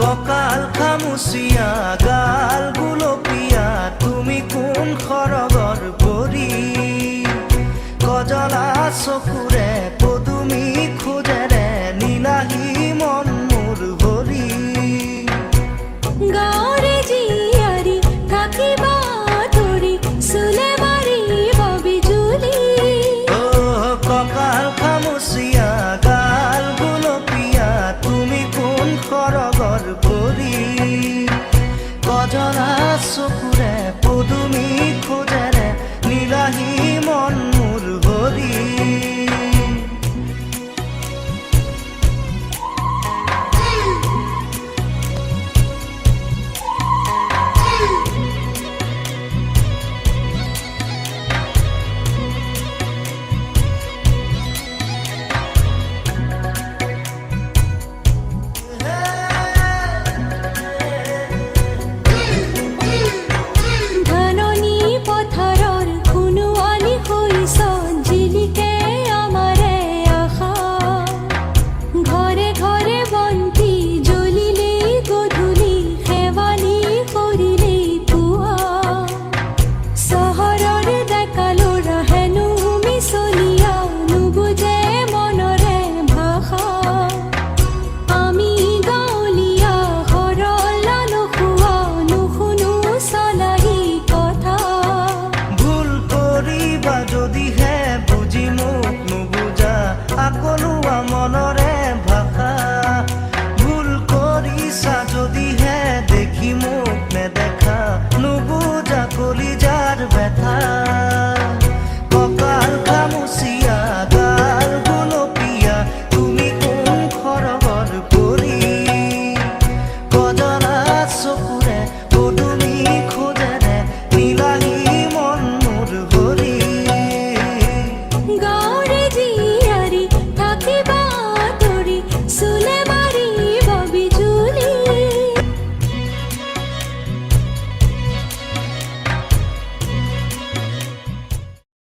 ককাল খামুচিয়া গাল গুলপীয়া তুমি কোন খৰগৰ পৰি কজলা চকুৰে পদুমী খোজেৰে নীলাহী মন মোৰ ভৰি গাঁৱৰে জীয়াৰী থাকিবা ধৰি চুলে মাৰিব বিজুলি ককাল খামুচিয়া গাল গুলপীয়া তুমি কোন খৰগৰ পৰি কজলা চকুৰে পদুমী খোজেৰে নীলাহী মন মোৰ ভৰি